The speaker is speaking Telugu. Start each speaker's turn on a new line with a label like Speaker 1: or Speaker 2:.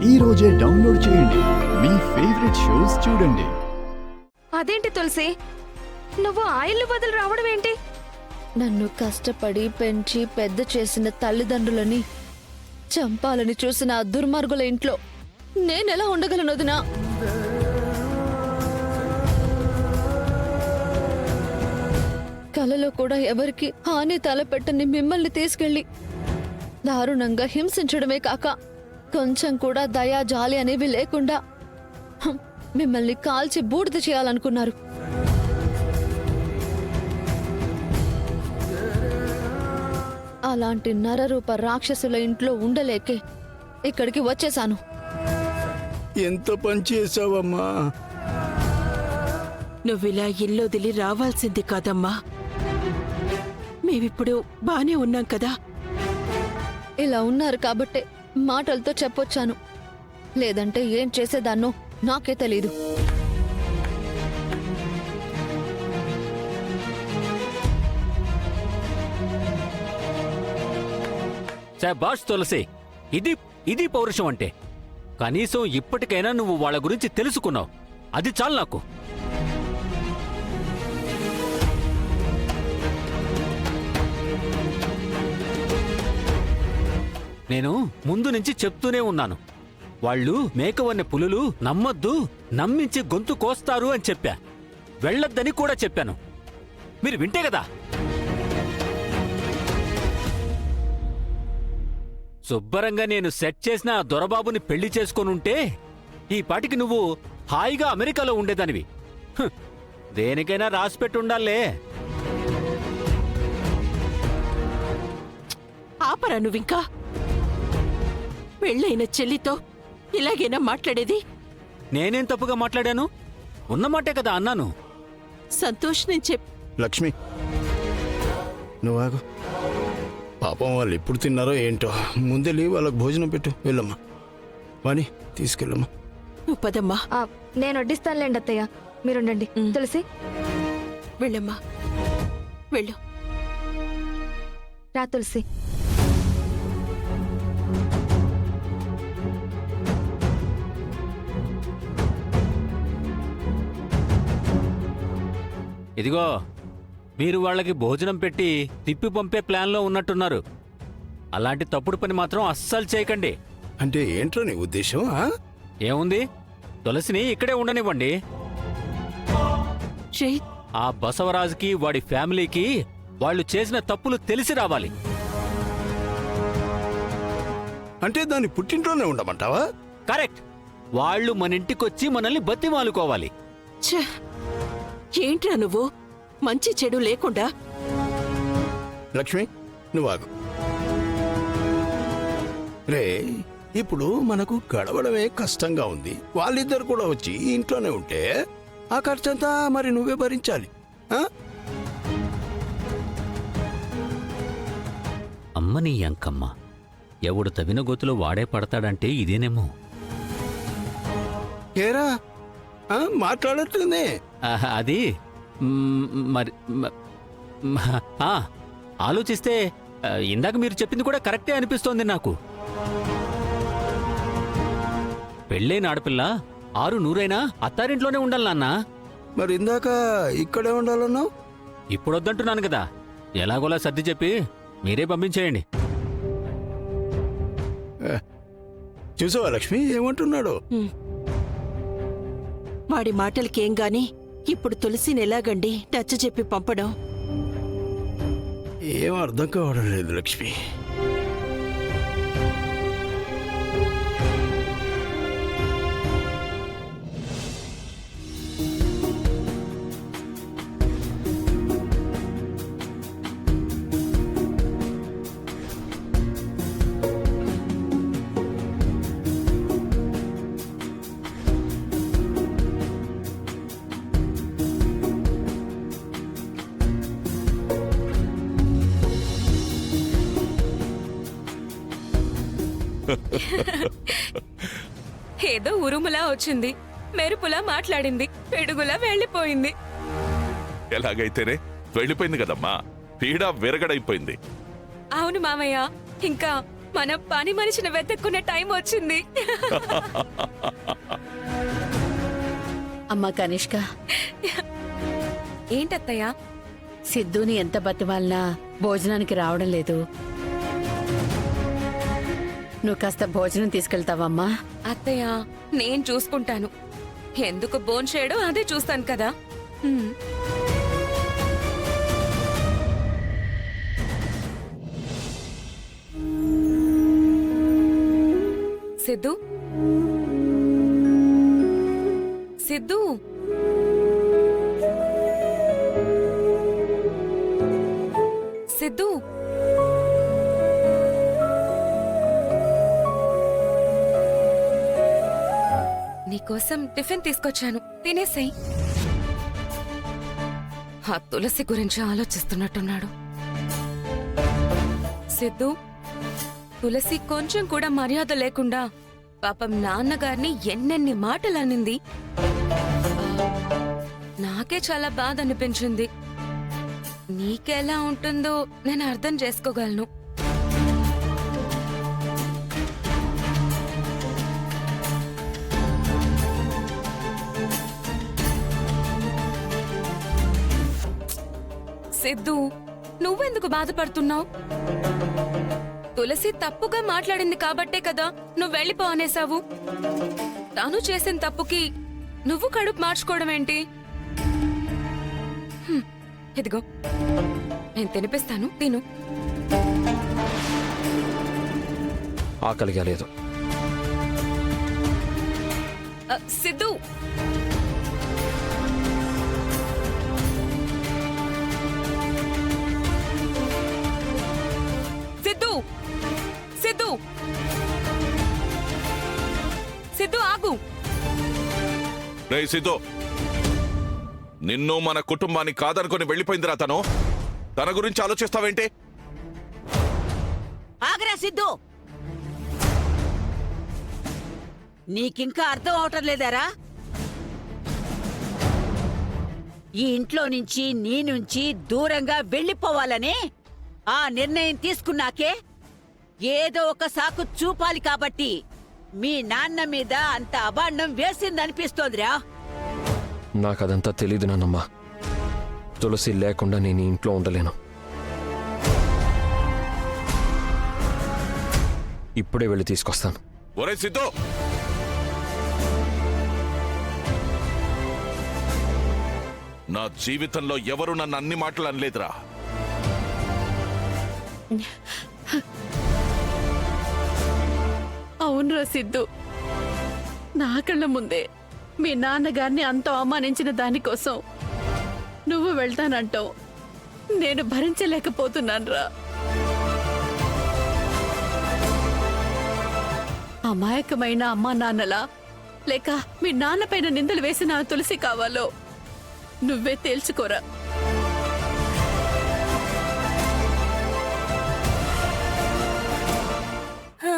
Speaker 1: ఈ రోజే డౌన్లోడ్ చేయండి. మీ ఫేవరెట్ షోస్ చూడండి.
Speaker 2: అదేంటి తులసి, నువ్వు ఆ ఇల్లు వదిలి రావడం ఏంటి?
Speaker 3: నన్ను కష్టపడి పెంచి పెద్ద చేసిన తల్లిదండ్రులని చంపాలని చూసిన ఆ దుర్మార్గుల ఇంట్లో నేనెలా ఉండగలను వదినా? కలలో కూడా ఎవరికి హాని తలపెట్టని మిమ్మల్ని తీసుకెళ్లి దారుణంగా హింసించడమే కాక కొంచెం కూడా దయా జాలి అనేవి లేకుండా మిమ్మల్ని కాల్చి బూడిద చేయాలనుకున్నారు. అలాంటి నరరూప రాక్షసుల ఇంట్లో ఉండలేకే ఇక్కడికి వచ్చేశాను.
Speaker 4: ఎంత పని చేసావమ్మా?
Speaker 5: నువ్విలా ఇల్లొదిలి రావాల్సింది కాదమ్మా. మేమిప్పుడు బానే ఉన్నాం కదా.
Speaker 3: ఇలా ఉన్నారు కాబట్టే మాటలతో చెప్పొచ్చాను, లేదంటే ఏం చేసేదాన్నో నాకే తెలీదు.
Speaker 6: శభాష్ తులసి, ఇది పౌరుషం అంటే. కనీసం ఇప్పటికైనా నువ్వు వాళ్ళ గురించి తెలుసుకున్నావు, అది చాలు నాకు. నేను ముందు నుంచి చెప్తూనే ఉన్నాను, వాళ్ళు మేకవన్నె పులులు నమ్మొద్దు, నమ్మించి గొంతు కోస్తారు అని చెప్పా. వెళ్ళొద్దని కూడా చెప్పాను. మీరు వింటే కదా. శుభ్రంగా నేను సెట్ చేసిన ఆ దొరబాబుని పెళ్లి చేసుకొనుంటే ఈ పాటికి నువ్వు హాయిగా అమెరికాలో ఉండేదానివి. దేనికైనా రాసిపెట్టుండాలే.
Speaker 5: ఆపరా నువ్వింకా. పెళ్ళైన చెల్లితో ఇలాగైనా మాట్లాడేది?
Speaker 6: నేనేం తప్పుగా మాట్లాడాను? ఉన్నమాటే కదా అన్నాను.
Speaker 5: సంతోష్ నేను
Speaker 4: లక్ష్మి, నువ్వాగు. పాపం వాళ్ళు ఎప్పుడు తిన్నారో ఏంటో. ముందెళ్ళి వాళ్ళకు భోజనం పెట్టు. వెళ్ళమ్మా, వాణి తీసుకెళ్ళమ్మా.
Speaker 5: నువ్వు పదమ్మా.
Speaker 2: నేను వడ్డిస్తానులేండి అత్తయ్య, మీరుండండి. తులసి
Speaker 5: వెళ్ళమ్మా, వెళ్ళు.
Speaker 2: రా తులసి.
Speaker 6: ఇదిగో, మీరు వాళ్ళకి భోజనం పెట్టి తిప్పి పంపే ప్లాన్లో ఉన్నట్టున్నారు. అలాంటి తప్పుడు పని మాత్రం అస్సలు చేయకండి.
Speaker 4: అంటే ఏంట్రా నీ ఉద్దేశం?
Speaker 6: ఏముంది, తులసిని ఇక్కడే ఉండనివ్వండి. ఆ బసవరాజుకి వాడి ఫ్యామిలీకి వాళ్ళు చేసిన తప్పులు తెలిసి రావాలి.
Speaker 4: అంటే దాన్ని పుట్టింట్లోనే ఉండమంటావా?
Speaker 6: కరెక్ట్. వాళ్ళు మన ఇంటికొచ్చి మనల్ని బతిమాలుకోవాలి.
Speaker 5: ఏంట్రా నువ్వు మంచి చెడు లేకుండా?
Speaker 4: లక్ష్మి, నువ్వాగు. రే, ఇప్పుడు మనకు గడవడమే కష్టంగా ఉంది. వాళ్ళిద్దరు కూడా వచ్చి ఇంట్లోనే ఉంటే ఆ ఖర్చంతా మరి నువ్వే భరించాలి.
Speaker 6: అమ్మని అంకమ్మ, ఎవడు తవిన గోతులో వాడే పడతాడంటే ఇదేనేమో.
Speaker 4: ఏరా మాట్లాడుతుంది?
Speaker 6: అది మరి ఆలోచిస్తే ఇందాక మీరు చెప్పింది కూడా కరెక్టే అనిపిస్తోంది నాకు. పెళ్ళైన ఆడపిల్ల 600 అత్తారింట్లోనే ఉండాలి నాన్న.
Speaker 4: మరి ఇందాక ఇక్కడే ఉండాలన్నావు?
Speaker 6: ఇప్పుడొద్దంటున్నాను కదా. ఎలాగోలా సర్ది చెప్పి మీరే పంపించేయండి.
Speaker 4: చూసావా లక్ష్మి ఏమంటున్నాడు?
Speaker 5: వాడి మాటలకేం గాని ఇప్పుడు తులసిని ఎలాగండి నచ్చ చెప్పి పంపడం?
Speaker 4: ఏం అర్థం కావడం లేదు లక్ష్మి.
Speaker 2: ఏదో ఉరుములా వచ్చింది, మెరుపులా మాట్లాడింది, పెడుగులా వెళ్ళిపోయింది.
Speaker 7: ఎలాగైతేనే వెళ్ళిపోయింది కదమ్మా, పీడ విరగడైపోయింది.
Speaker 2: అవును మామయ్య, ఇంకా మన పని మనిషిని వెతుక్కునే టైం వచ్చింది.
Speaker 8: అమ్మా కనిష్క,
Speaker 2: ఏంటత్తయ్య?
Speaker 8: సిద్ధుని ఎంత బతిమాలినా భోజనానికి రావడం లేదు. నువ్వు కాస్త భోజనం తీసుకెళ్తావమ్మా?
Speaker 2: అత్తయ్య, నేను చూసుకుంటాను. ఎందుకు భోంచేయడం అదే చూస్తాను కదా. సిద్ధు, సిద్ధు, సిద్ధు, నీకోసం టిఫిన్ తీసుకొచ్చాను, తినేసేయ్. ఆ తులసి గురించి ఆలోచిస్తున్నట్టున్నాడు. సిద్ధు, తులసి కొంచెం కూడా మర్యాద లేకుండా పాపం నాన్నగారిని ఎన్నెన్ని మాటలు అనింది. నాకే చాలా బాధ అనిపించింది. నీకెలా ఉంటుందో నేను అర్థం చేసుకోగలను. సిద్ధు, నువ్వెందుకు బాధపడుతున్నావు? తులసి తప్పుగా మాట్లాడింది కాబట్టే కదా నువ్వు వెళ్ళిపో అనేసావు. తాను చేసిన తప్పుకి నువ్వు కడుపు మార్చుకోవడం ఏంటి? ఇదిగో, నేను తినిపిస్తాను, తిను.
Speaker 9: ఆకలిగా లేదు.
Speaker 2: సిద్ధు, సిద్ధు, సిద్ధు, సిద్ధు, ఆగు.
Speaker 7: రేయ్ సిద్ధు, నిన్ను మన కుటుంబాన్ని కాదనుకొని వెళ్ళిపోయిందిరా తను. తన గురించి ఆలోచిస్తావేంటి?
Speaker 5: ఆగరా సిద్ధు, నీకింకా అర్థం అవటం లేదారా? ఈ ఇంట్లో నుంచి నీ నుంచి దూరంగా వెళ్ళిపోవాలని ఆ నిర్ణయం తీసుకున్నాకే ఏదో ఒక సాకు చూపాలి కాబట్టి మీ నాన్న మీద అంత అభాండం వేసిందనిపిస్తోందిరా.
Speaker 9: నాకదంతా తెలీదు నాన్నమ్మా. తులసి లేకుండా నేను ఈ ఇంట్లో ఉండలేను. ఇప్పుడే వెళ్ళి తీసుకొస్తాను.
Speaker 7: ఒరే సిద్ధు, నా జీవితంలో ఎవరు నన్ను అన్ని మాటలు అనలేదురా.
Speaker 8: అవునురా సిద్ధు, నా కళ్ళ ముందే మీ నాన్నగారిని అంత అవమానించిన దానికోసం నువ్వు వెళ్తానంటావు. నేను భరించలేకపోతున్నానురా. అమాయకమైన అమ్మా నాన్నలా లేక మీ నాన్నపైన నిందలు వేసిన ఆ తులసి కావాలో నువ్వే తేల్చుకోరా.
Speaker 2: ఆ